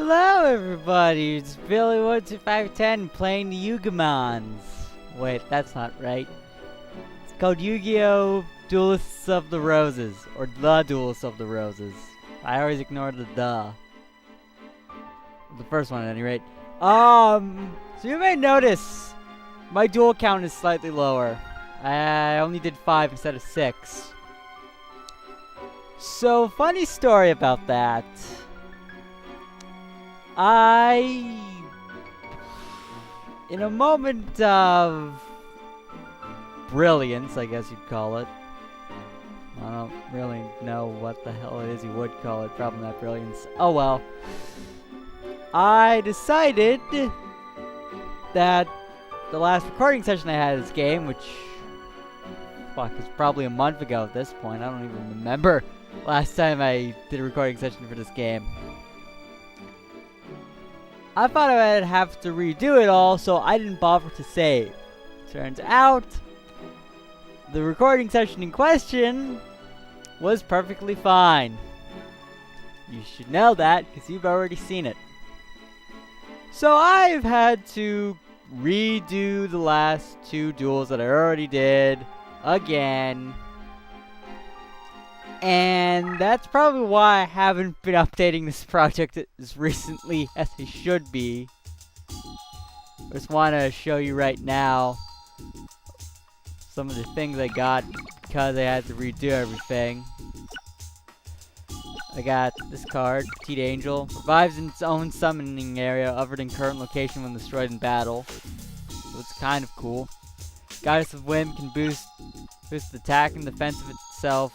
Hello everybody, it's Billy12510 playing the Yugamons. Wait, that's not right. It's called Yu-Gi-Oh! Duelists of the Roses, or The Duelists of the Roses. I always ignore the The first one at any rate. So you may notice my duel count is slightly lower. I only did 5 instead of 6. So, funny story about that. In a moment of brilliance, I guess you'd call it. I don't really know what the hell it is you would call it. Probably not brilliance. Oh well. I decided that the last recording session I had of this game, which is probably a month ago at this point. I don't even remember last time I did a recording session for this game. I thought I'd have to redo it all, so I didn't bother to save. Turns out, the recording session in question was perfectly fine. You should know that, because you've already seen it. So I've had to redo the last 2 duels that I already did again. And that's probably why I haven't been updating this project as recently as I should be. I just want to show you right now some of the things I got because I had to redo everything. I got this card, Petite Angel. Revives in its own summoning area other than current location when destroyed in battle. So it's kind of cool. Goddess of Whim can boost attack and defense of itself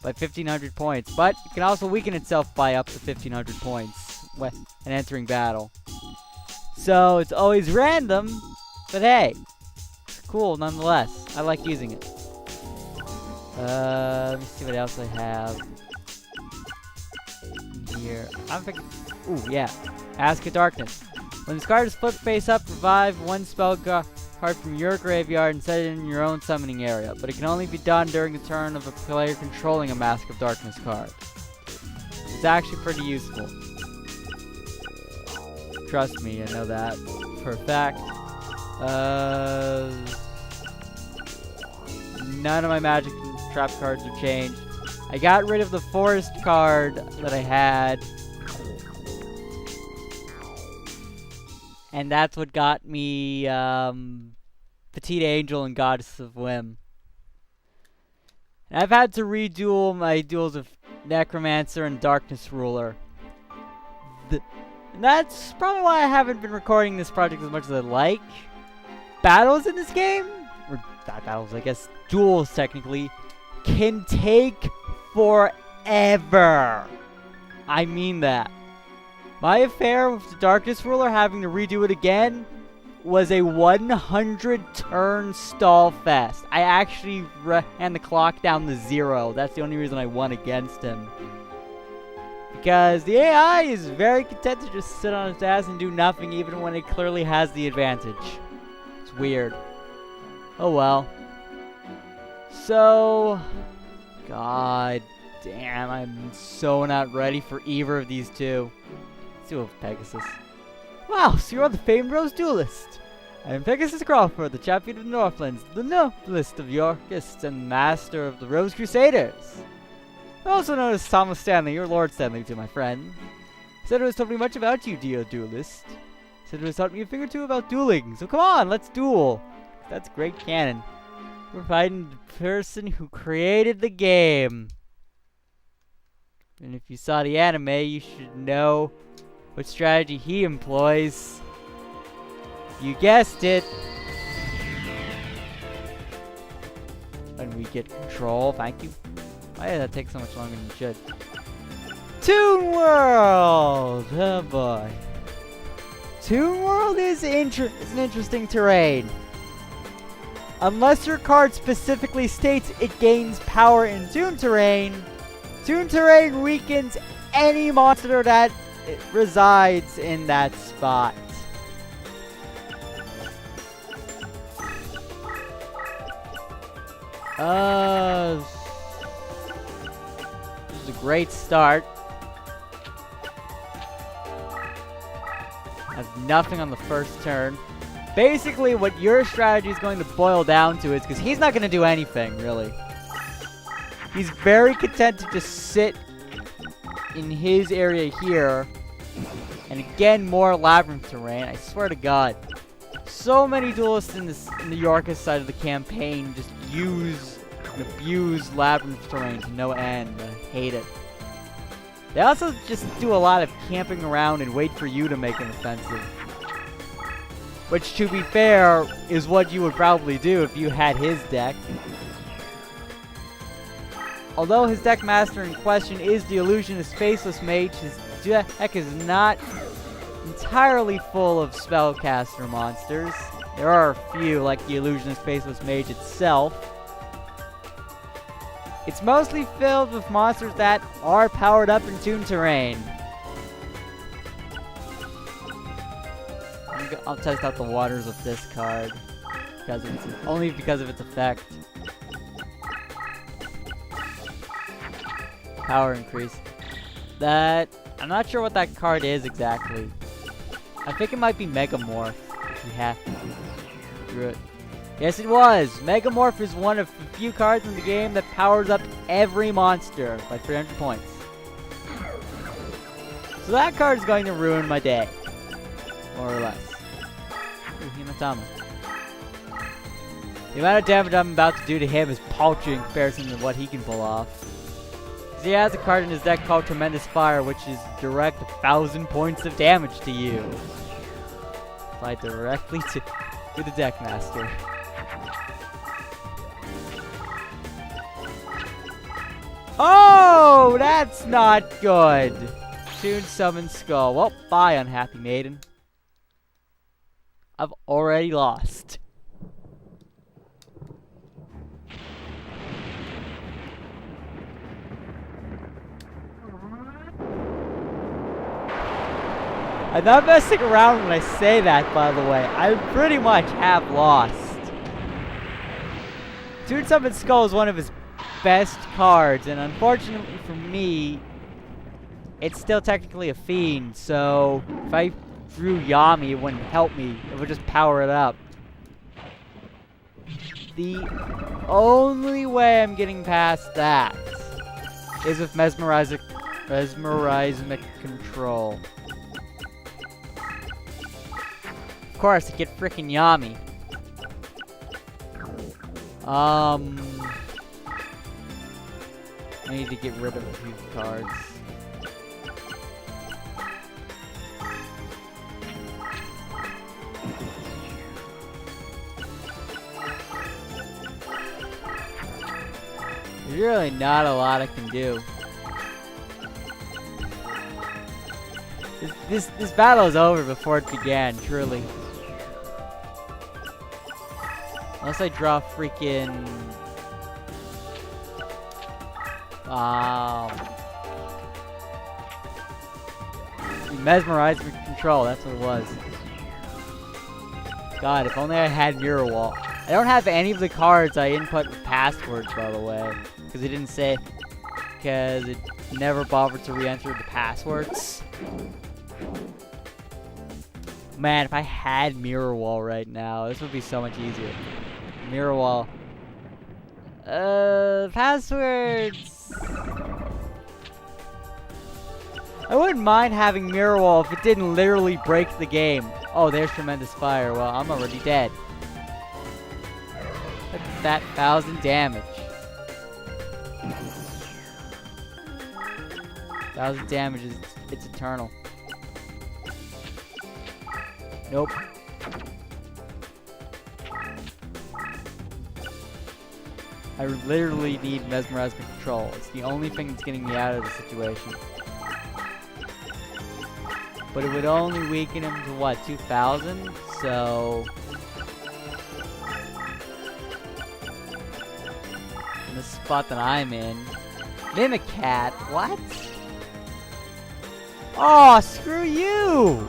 by 1,500 points, but it can also weaken itself by up to 1,500 points when entering battle. So it's always random, but hey, it's cool nonetheless. I like using it. Let me see what else I have here. I'm thinking, ooh yeah, Ask of Darkness. When this card is flipped face up, revive one spell card from your graveyard and set it in your own summoning area, but it can only be done during the turn of a player controlling a Mask of Darkness card. It's actually pretty useful. Trust me, I know that for a fact. None of my magic and trap cards are changed. I got rid of the forest card that I had, and that's what got me Petite Angel and Goddess of Whim. And I've had to reduel my duels of Necromancer and Darkness Ruler. And that's probably why I haven't been recording this project as much as I'd like. Battles in this game, or not battles, I guess duels technically, can take forever. I mean that. My affair with the Darkness Ruler having to redo it again was a 100 turn stall fest. I actually ran the clock down to 0. That's the only reason I won against him. Because the AI is very content to just sit on its ass and do nothing even when it clearly has the advantage. It's weird. Oh well. So, god damn, I'm so not ready for either of these two. Let's do a Pegasus. Wow, so you're the famed Rose Duelist. I am Pegasus Crawford, the champion of the Northlands, the noblest of Yorkists, and master of the Rose Crusaders. Also known as Thomas Stanley, your Lord Stanley to my friend. Said it was told me much about you, dear duelist. Said it was taught me a thing or two about dueling, so come on, let's duel. That's great canon. We're fighting the person who created the game. And if you saw the anime, you should know what strategy he employs. You guessed it. When we get control, thank you. Why did that take so much longer than it should? Toon World! Oh boy. Toon World is an interesting terrain. Unless your card specifically states it gains power in Toon Terrain, Toon Terrain weakens any monster that resides in that spot. This is a great start. Has nothing on the first turn. Basically, what your strategy is going to boil down to is, because he's not going to do anything, really. He's very content to just sit in his area here. And again, more labyrinth terrain. I swear to God. So many duelists in the Yorkist side of the campaign just use and abuse labyrinth terrain to no end. I hate it. They also just do a lot of camping around and wait for you to make an offensive. Which, to be fair, is what you would probably do if you had his deck. Although his deck master in question is the Illusionist Faceless Mage, his deck is not entirely full of spellcaster monsters. There are a few, like the Illusionist Faceless Mage itself. It's mostly filled with monsters that are powered up in Toon Terrain. I'll test out the waters of this card because of only because of its effect. Power increase. That I'm not sure what that card is exactly. I think it might be Megamorph. If you have to it. Yes, it was. Megamorph is one of the few cards in the game that powers up every monster by 300 points. So that card is going to ruin my day, more or less. Ooh, Hinatama. The amount of damage I'm about to do to him is paltry in comparison to what he can pull off. He has a card in his deck called Tremendous Fire, which is direct 1,000 points of damage to you. Applied directly to the deck master. Oh, that's not good. Toon Summon Skull. Well, bye, unhappy maiden. I've already lost. I'm not messing around when I say that, by the way. I pretty much have lost. Toon Summon Skull is one of his best cards, and unfortunately for me, it's still technically a fiend, so if I drew Yami, it wouldn't help me. It would just power it up. The only way I'm getting past that is with Mesmerizing Control. Of course, I get frickin' Yami. I need to get rid of a few cards. There's really not a lot I can do. This battle is over before it began, truly. Unless I draw freaking... Mesmerizing Control, that's what it was. God, if only I had Mirror Wall. I don't have any of the cards I input with passwords, by the way. Because it didn't say... Because it never bothered to re-enter the passwords. Man, if I had Mirror Wall right now, this would be so much easier. Mirror Wall. Passwords. I wouldn't mind having Mirror Wall if it didn't literally break the game. Oh, there's Tremendous Fire. Well, I'm already dead. Look at that 1,000 damage. 1,000 damage is it's eternal. Nope. I literally need Mesmerizing Control. It's the only thing that's getting me out of the situation. But it would only weaken him to what, 2,000? So... in the spot that I'm in... Mimicat? What? Oh, screw you!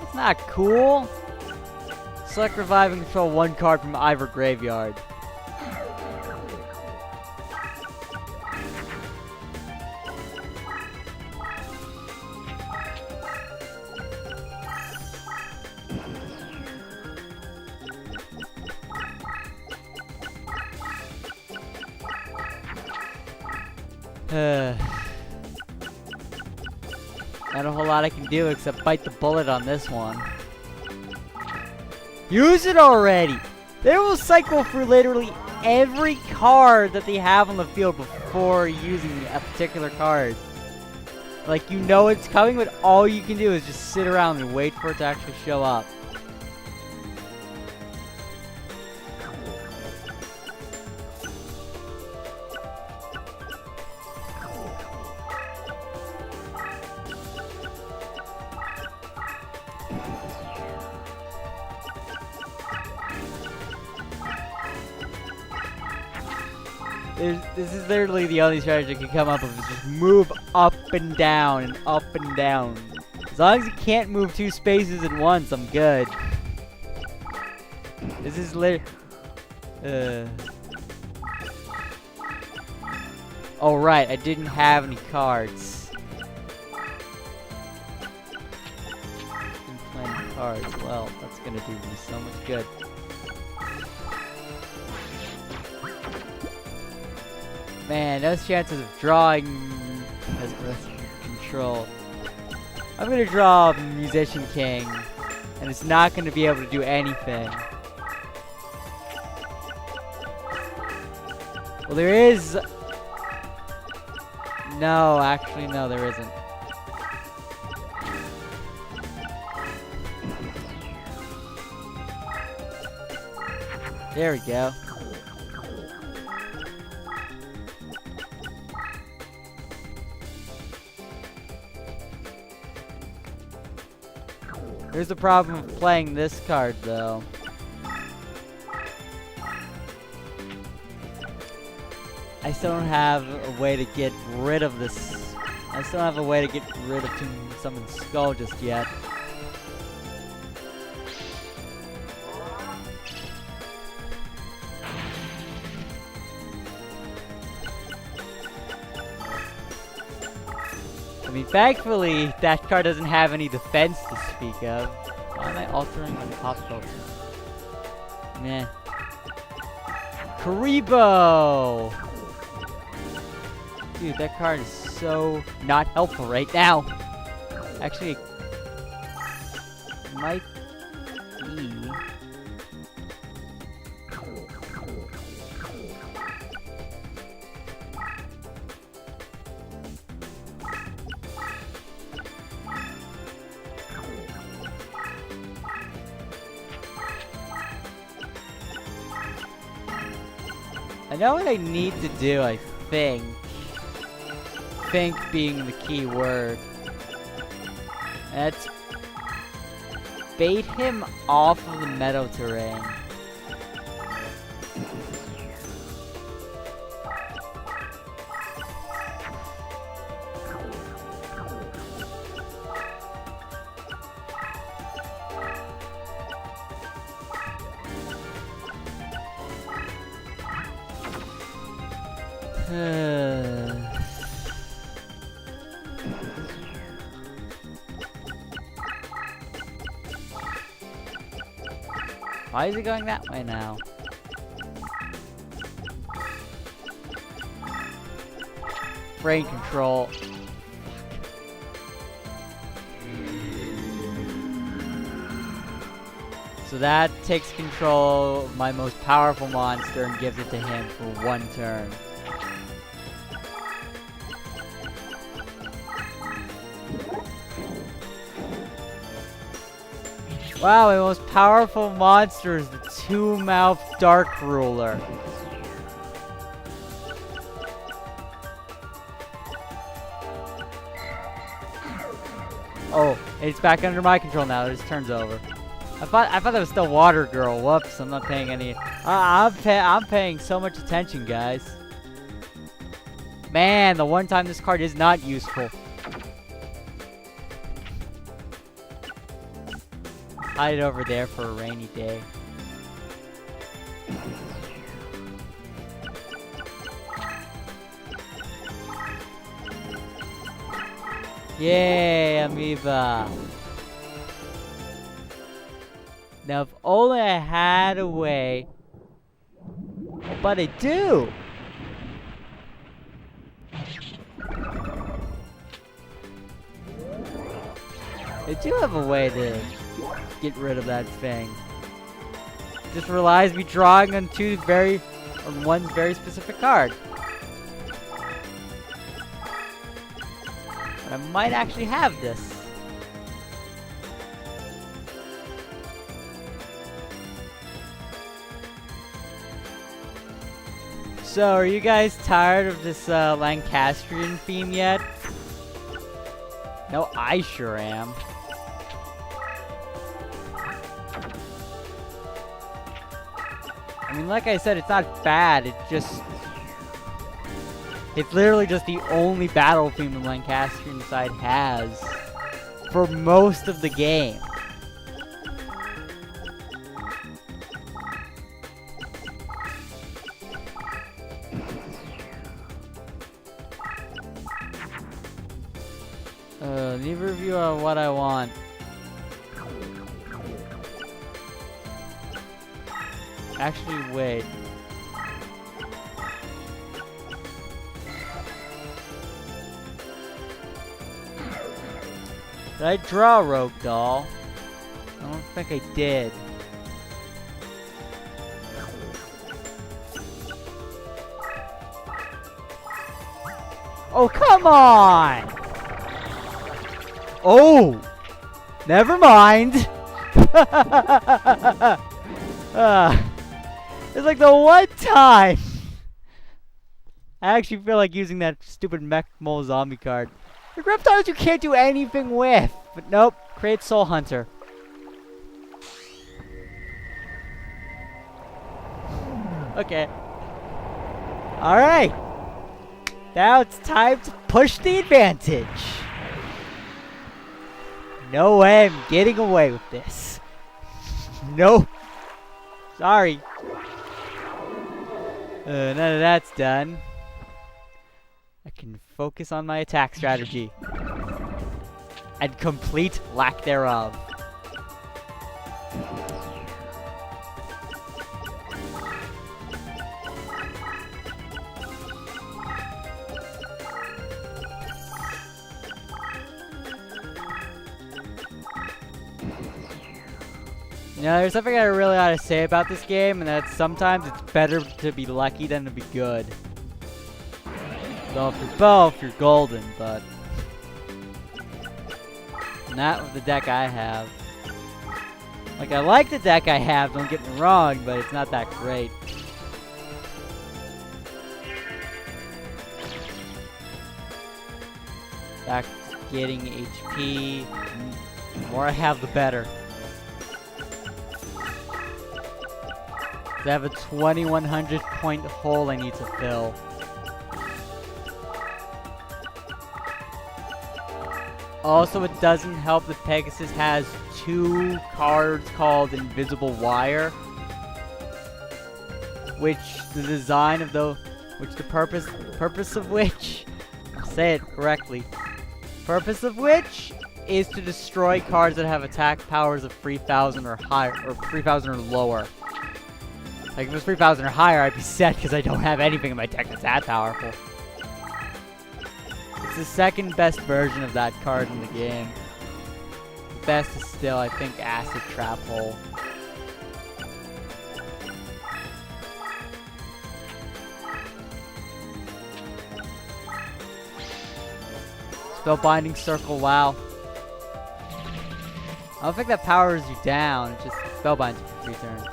That's not cool. Select, revive, and control one card from either graveyard. Not a whole lot I can do except bite the bullet on this one. Use it already! They will cycle through literally every card that they have on the field before using a particular card. Like, you know it's coming, but all you can do is just sit around and wait for it to actually show up. This is literally the only strategy I can come up with, is just move up and down and up and down. As long as you can't move 2 spaces at once, I'm good. This is oh right, I didn't have any cards. Didn't play any cards. Well, that's gonna do me so much good. Man, those chances of drawing as control. I'm gonna draw Musician King, and it's not gonna be able to do anything. Well, there is. No, actually, no, there isn't. There we go. Here's the problem of playing this card, though. I still don't have a way to get rid of this. I still don't have a way to get rid of someone's skull just yet. I mean, thankfully, that card doesn't have any defense to speak of. Why am I altering my pop filter? Meh. Karibo! Dude, that card is so not helpful right now. Actually, it might be. I know what I need to do, I think. Think being the key word. That's bait him off of the meadow terrain. Why is he going that way now? Brain control. So that takes control of my most powerful monster and gives it to him for 1 turn. Wow, my most powerful monster is the 2-mouth Dark Ruler. Oh, it's back under my control now. This turn's over. I thought that was still Water Girl. Whoops, I'm not paying any. I'm paying so much attention, guys. Man, the one time this card is not useful. Hide it over there for a rainy day. Yay, Amoeba. Now, if only I had a way. But I do. They do have a way to get rid of that thing. Just relies me drawing on one very specific card. But I might actually have this. So, are you guys tired of this Lancastrian theme yet? No, I sure am. I mean, like I said, it's not bad. It's literally just the only battle theme the Lancastrian side has for most of the game. Leave a review on what I want. Actually, wait. Did I draw a Rogue Doll? I don't think I did. Oh, come on! Oh! Never mind! It's like the one time I actually feel like using that stupid Mech Mole Zombie card. The reptiles you can't do anything with! But nope, create Soul Hunter. Okay. Alright! Now it's time to push the advantage! No way I'm getting away with this. No. Sorry. None of that's done. I can focus on my attack strategy. And complete lack thereof. You know, there's something I really ought to say about this game, and that's sometimes it's better to be lucky than to be good. Well, if you're both, you're golden, but not with the deck I have. Like, I like the deck I have, don't get me wrong, but it's not that great. Back to getting HP. The more I have, the better. I have a 2100 point hole I need to fill. Also, it doesn't help that Pegasus has 2 cards called Invisible Wire, which the design of the purpose of which, I'll say it correctly, purpose of which is to destroy cards that have attack powers of 3000 or higher, or 3000 or lower. Like, if it was 3000 or higher, I'd be set because I don't have anything in my deck that's that powerful. It's the second best version of that card in the game. The best is still, I think, Acid Trap Hole. Spellbinding Circle, wow. I don't think that powers you down, it just spellbinds you for 3 turns.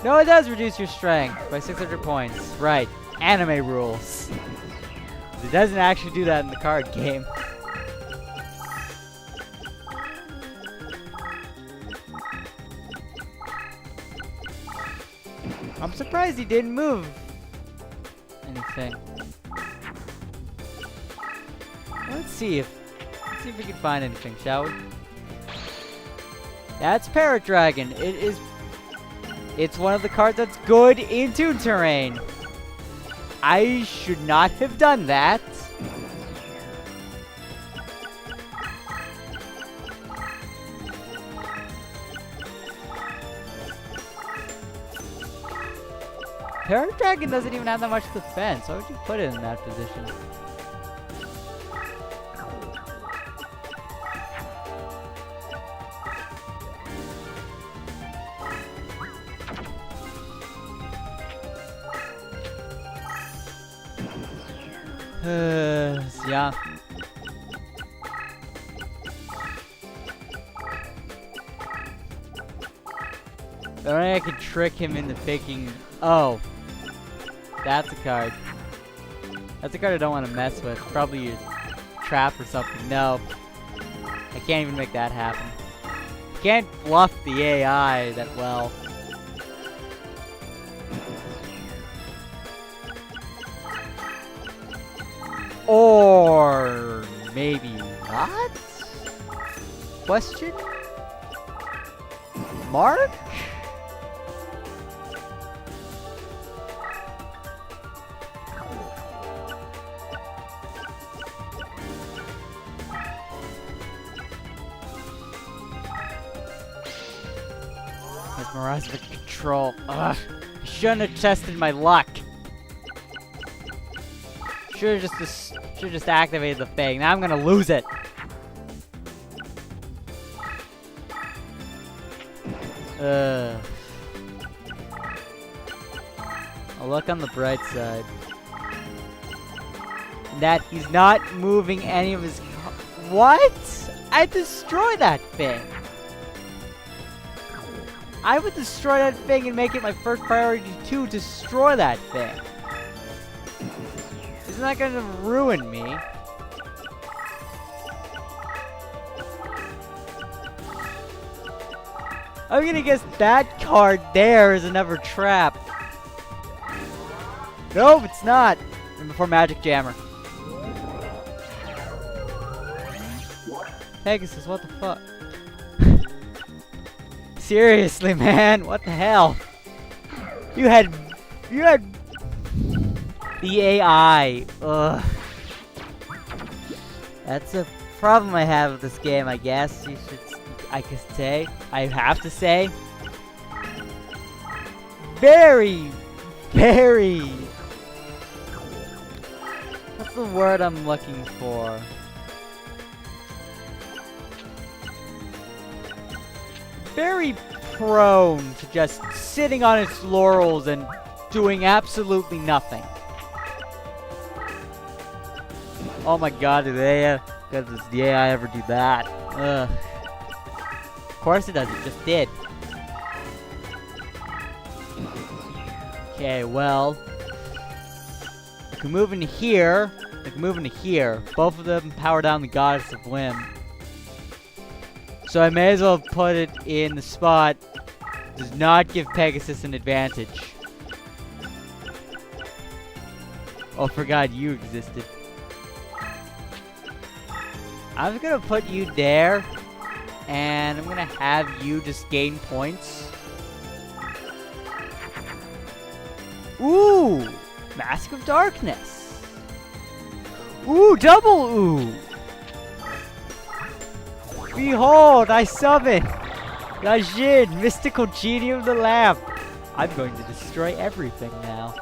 No, it does reduce your strength by 600 points. Right. Anime rules. It doesn't actually do that in the card game. I'm surprised he didn't move anything. Let's see if we can find anything, shall we? That's Parrot Dragon. It's one of the cards that's good in Toon Terrain. I should not have done that. Parrot Dragon doesn't even have that much defense. Why would you put it in that position? Yeah. But I could trick him into thinking, oh, that's a card. That's a card I don't want to mess with. Probably a trap or something. No. I can't even make that happen. Can't bluff the AI that well. Or maybe not? Question mark? Mesmerize with control. Ugh. I shouldn't have tested my luck. Should have just activated the thing. Now I'm gonna lose it. I'll look on the bright side. That he's not moving any of his. What? I destroy that thing. I would destroy that thing and make it my first priority to destroy that thing. Isn't that gonna ruin me? I'm gonna guess that card there is another trap. Nope, it's not. And before Magic Jammer. Pegasus, what the fuck? Seriously, man, what the hell? You had the AI. Ugh. That's a problem I have with this game, I guess. I have to say. Very. What's the word I'm looking for? Very prone to just sitting on its laurels and doing absolutely nothing. Oh my god, does the AI ever do that? Ugh. Of course it does, it just did. Okay, well. I can move into here. I can move into here. Both of them power down the Goddess of Whim. So I may as well put it in the spot. Does not give Pegasus an advantage. Oh, forgot you existed. I'm gonna put you there. And I'm gonna have you just gain points. Ooh! Mask of Darkness. Ooh, double ooh! Behold, I summon Rajin, mystical genie of the lamp. I'm going to destroy everything now.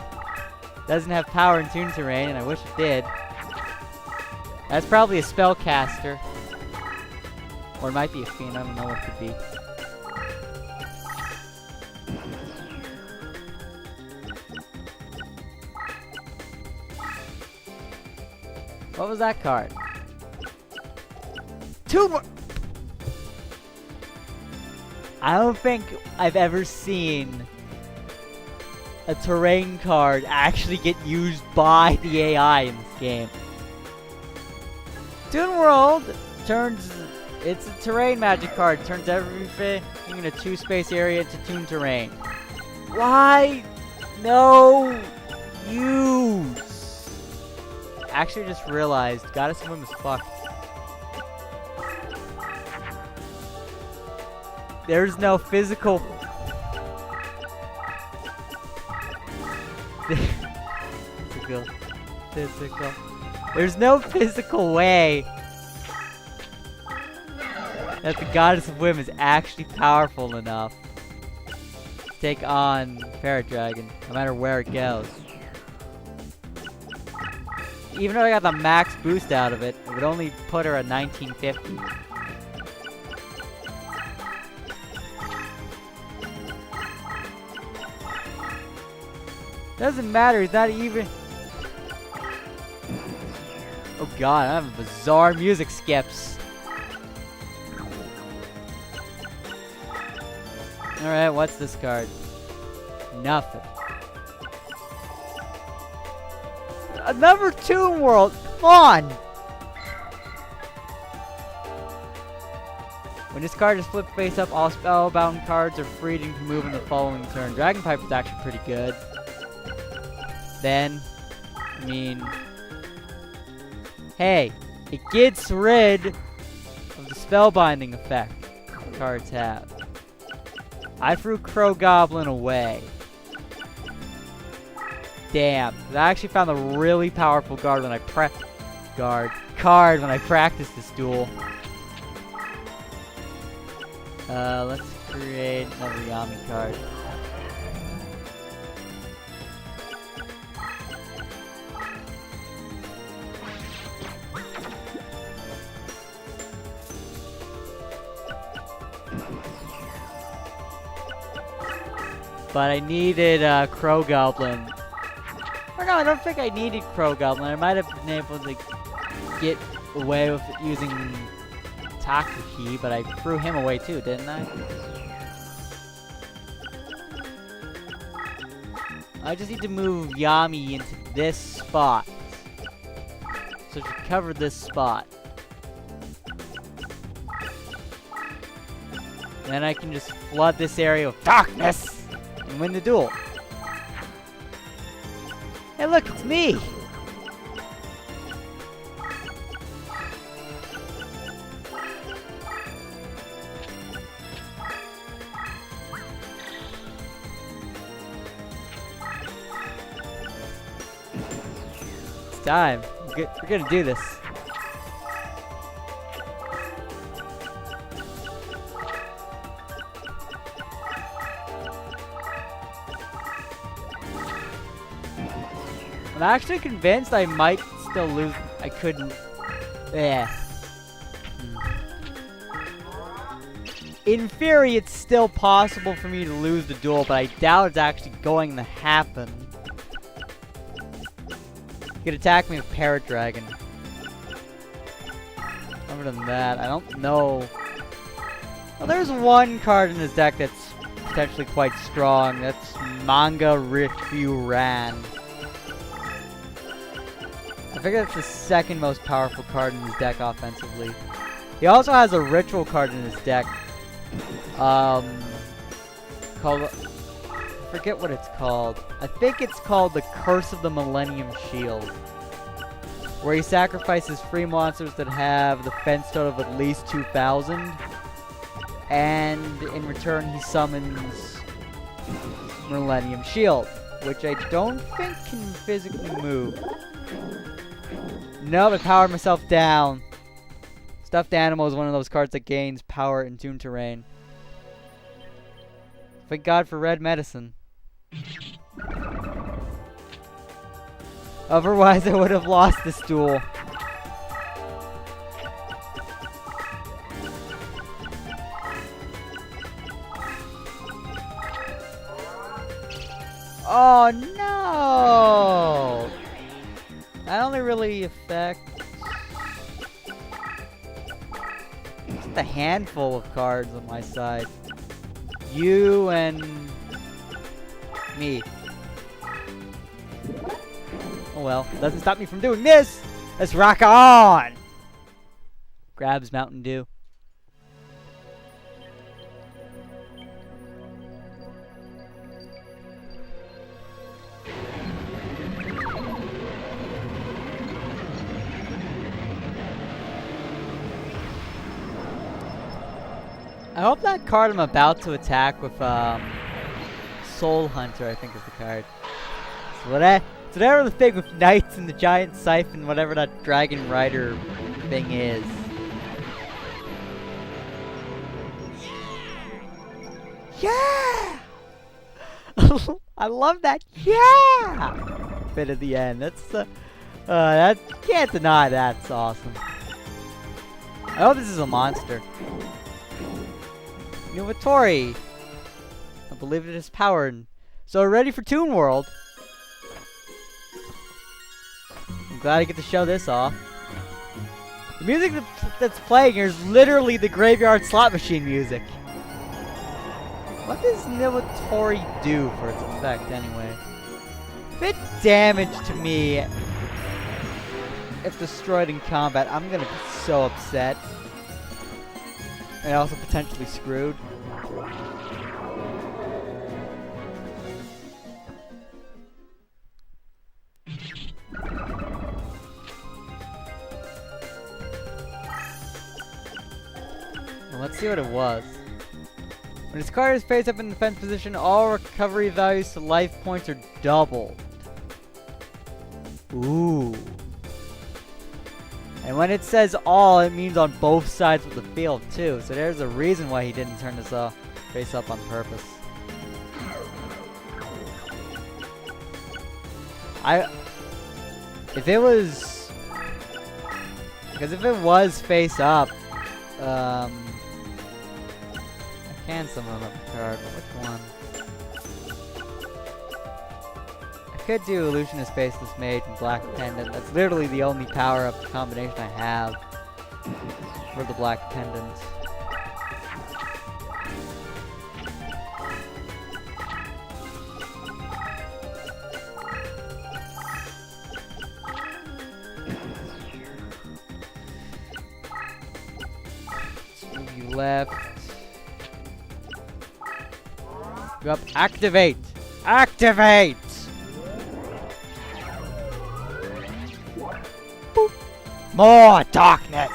Doesn't have power in Toon Terrain, and I wish it did. That's probably a spellcaster. Or it might be a fiend, I don't know what it could be. What was that card? Two more! I don't think I've ever seen a terrain card actually get used by the AI in this game. Toon World turns... It's a terrain magic card. Turns everything in a 2-space area into Toon Terrain. Why? No use. Actually, just realized Goddess of Whim is fucked. There's no physical. Physical. There's no physical way that the Goddess of Whim is actually powerful enough to take on Parrot Dragon, no matter where it goes. Even though I got the max boost out of it, it would only put her at 1950. Doesn't matter, he's not even... god, I have bizarre music skips. Alright, what's this card? Nothing. Another Toon World! Come on! When this card is flipped face up, all spellbound cards are free to move in the following turn. Dragon Pipe is actually pretty good. Then, I mean... Hey, it gets rid of the spellbinding effect cards have. I threw Crow Goblin away. Damn, I actually found a really powerful card when I practiced this duel. Let's create another Yami card. But I needed Crow Goblin. Or no, I don't think I needed Crow Goblin. I might have been able to get away with it using Takuki, but I threw him away too, didn't I? I just need to move Yami into this spot. So to cover this spot. Then I can just flood this area with darkness and win the duel. Hey look, it's me! It's time. We're gonna do this. I'm actually convinced I might still lose. I couldn't. Yeah. In theory, it's still possible for me to lose the duel, but I doubt it's actually going to happen. You could attack me with Parrot Dragon. Other than that, I don't know. Well, there's one card in his deck that's potentially quite strong. That's Manga Rikyu Ran. I think that's the second most powerful card in his deck offensively. He also has a ritual card in his deck. Called... I forget what it's called. I think it's called the Curse of the Millennium Shield. Where he sacrifices 3 monsters that have the defense total of at least 2,000. And in return he summons Millennium Shield. Which I don't think can physically move. No, I powered myself down. Stuffed Animal is one of those cards that gains power in Toon Terrain. Thank God for red medicine. Otherwise, I would have lost this duel. Oh no! That only really affects just a handful of cards on my side. You and me. Oh well, doesn't stop me from doing this! Let's rock on! Grabs Mountain Dew. I hope that card I'm about to attack with Soul Hunter, I think is the card. So whatever the thing with Knights and the Giant Siphon, whatever that Dragon Rider thing is. Yeah! I love that yeah! Bit at the end. That can't deny that's awesome. I hope this is a monster. Innovatori. I believe it is powered. So we're ready for Toon World. I'm glad I get to show this off. The music that's playing here is literally the graveyard slot machine music. What does Niwatori do for its effect anyway? If it damaged to me if destroyed in combat, I'm gonna be so upset. And also potentially screwed. Well, let's see what it was. When his card is face up in the defense position, all recovery values to life points are doubled. Ooh. And when it says all, it means on both sides of the field too. So there's a reason why he didn't turn this face up on purpose. If it was... Because if it was face up, I can summon another card, but which one? I could do Illusionist, Faceless Mage, and Black Pendant. That's literally the only power-up combination I have for the Black Pendant. Two left. Go up. Activate! Activate! Boop. More darkness!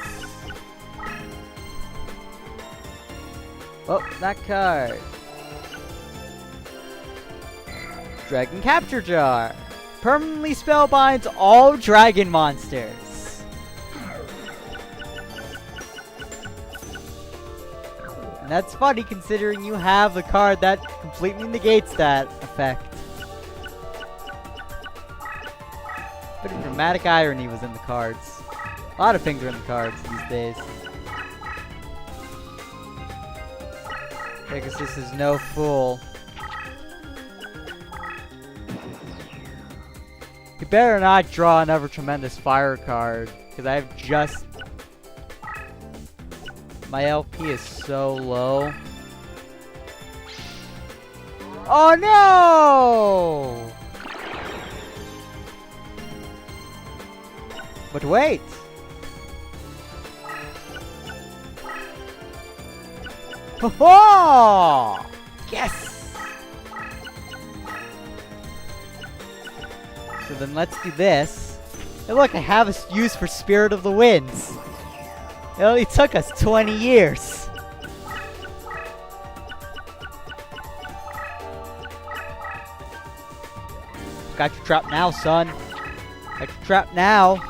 Oh, that card. Dragon Capture Jar. Permanently spellbinds all dragon monsters. And that's funny considering you have the card that completely negates that effect. Bit of dramatic irony was in the cards. A lot of things are in the cards these days. Pegasus is no fool. You better not draw another tremendous fire card, because I have just... My LP is so low. Oh no! But wait! Ho-ho! Yes! So then let's do this. And look, I have a use for Spirit of the Winds. It only took us 20 years. Got your trap now, son. Got your trap now.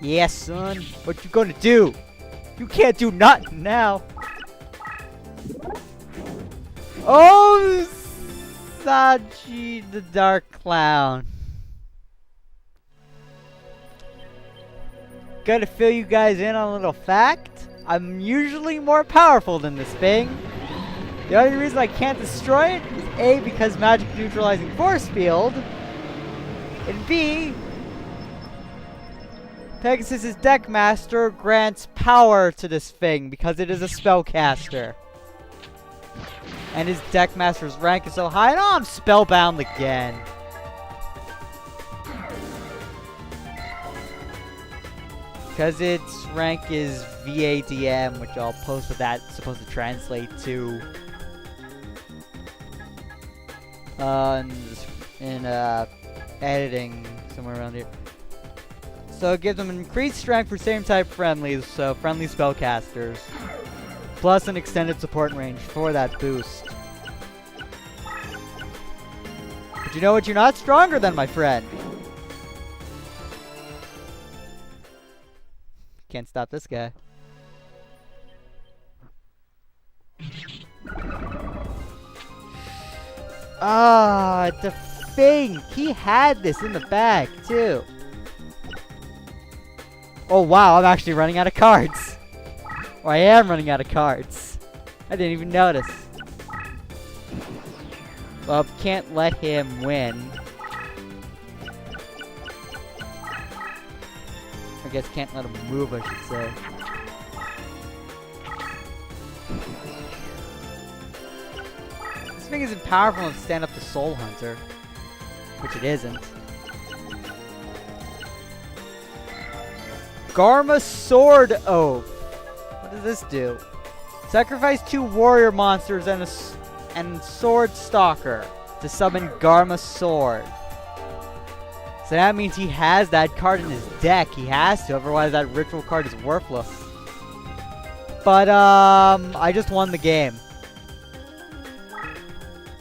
Yes, son. What you gonna do? You can't do nothing now. Oh, Saji the Dark Clown. Gotta fill you guys in on a little fact. I'm usually more powerful than this thing. The only reason I can't destroy it is A, because magic neutralizing force field, and B, Pegasus' Deckmaster grants power to this thing because it is a spellcaster. And his Deckmaster's rank is so high, and I'm spellbound again. Because its rank is VADM, which I'll post what that's supposed to translate to. In editing, somewhere around here. So it gives them increased strength for same type friendlies, so friendly spellcasters. Plus an extended support range for that boost. But you know what? You're not stronger than my friend. Can't stop this guy. Ah, the thing! He had this in the bag, too. Oh wow, I'm actually running out of cards. Or I am running out of cards. I didn't even notice. Well, can't let him win. I guess can't let him move, I should say. This thing isn't powerful enough to stand up to Soul Hunter. Which it isn't. Garma Sword Oath. What does this do? Sacrifice 2 warrior monsters and Sword Stalker to summon Garma Sword. So that means he has that card in his deck. He has to, otherwise that ritual card is worthless. But, I just won the game.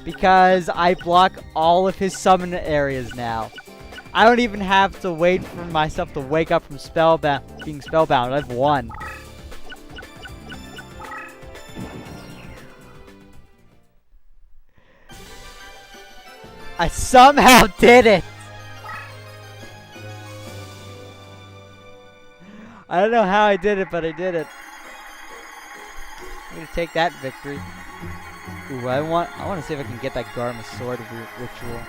Because I block all of his summon areas now. I don't even have to wait for myself to wake up from being spellbound. I've won. I somehow did it! I don't know how I did it, but I did it. I'm gonna take that victory. Ooh, I want to see if I can get that Garma Sword ritual.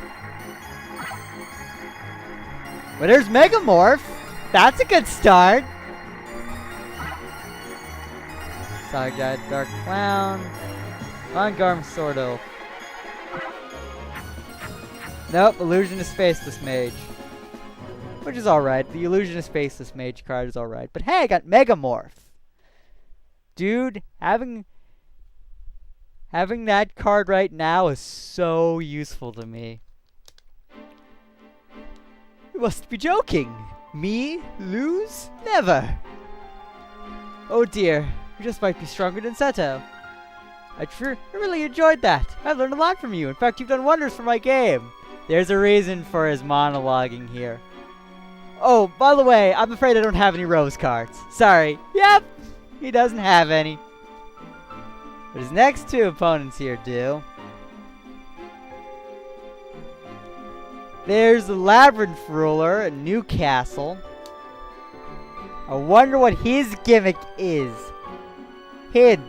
But there's Megamorph! That's a good start! Sonic Giant, Dark Clown. On Garma Sword Oath. Nope, Illusionist Faceless Mage. Which is alright. The Illusionist Faceless Mage card is alright. But hey, I got Megamorph! Dude, having that card right now is so useful to me. You must be joking. Me? Lose? Never. Oh dear, you just might be stronger than Seto. I really enjoyed that. I've learned a lot from you. In fact, you've done wonders for my game. There's a reason for his monologuing here. Oh, by the way, I'm afraid I don't have any Rose cards. Sorry. Yep, he doesn't have any. But his next 2 opponents here do. There's the Labyrinth Ruler at Newcastle. I wonder what his gimmick is. Hint.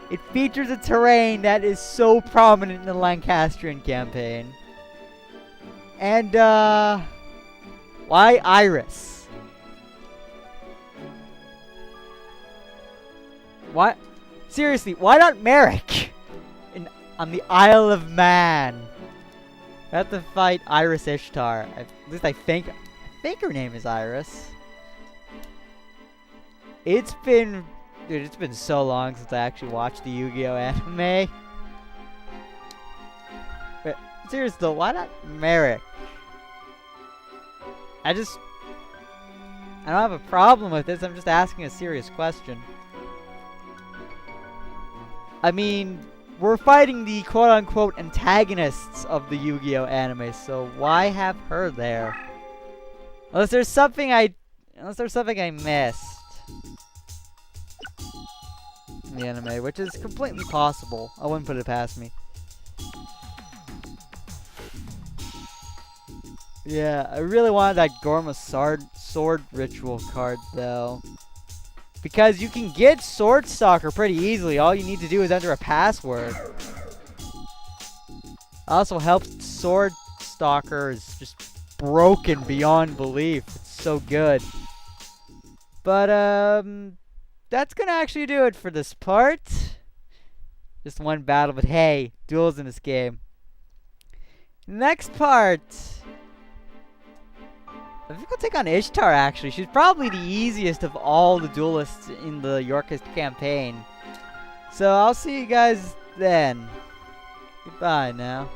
It features a terrain that is so prominent in the Lancastrian campaign. And, why Iris? What? Seriously, why not Merrick? On the Isle of Man. I have to fight Iris Ishtar. At least I think her name is Iris. Dude, it's been so long since I actually watched the Yu-Gi-Oh anime. But seriously though, why not Merrick? I don't have a problem with this, I'm just asking a serious question. I mean, we're fighting the quote-unquote antagonists of the Yu-Gi-Oh anime, so why have her there? Unless there's something I missed in the anime, which is completely possible. I wouldn't put it past me. Yeah, I really wanted that Gorma sword ritual card though. Because you can get Sword Stalker pretty easily. All you need to do is enter a password. Also helps Sword Stalker is just broken beyond belief. It's so good. But that's gonna actually do it for this part. Just one battle, but hey, duels in this game. Next part, I think I'll take on Ishtar, actually. She's probably the easiest of all the duelists in the Yorkist campaign. So I'll see you guys then. Goodbye now.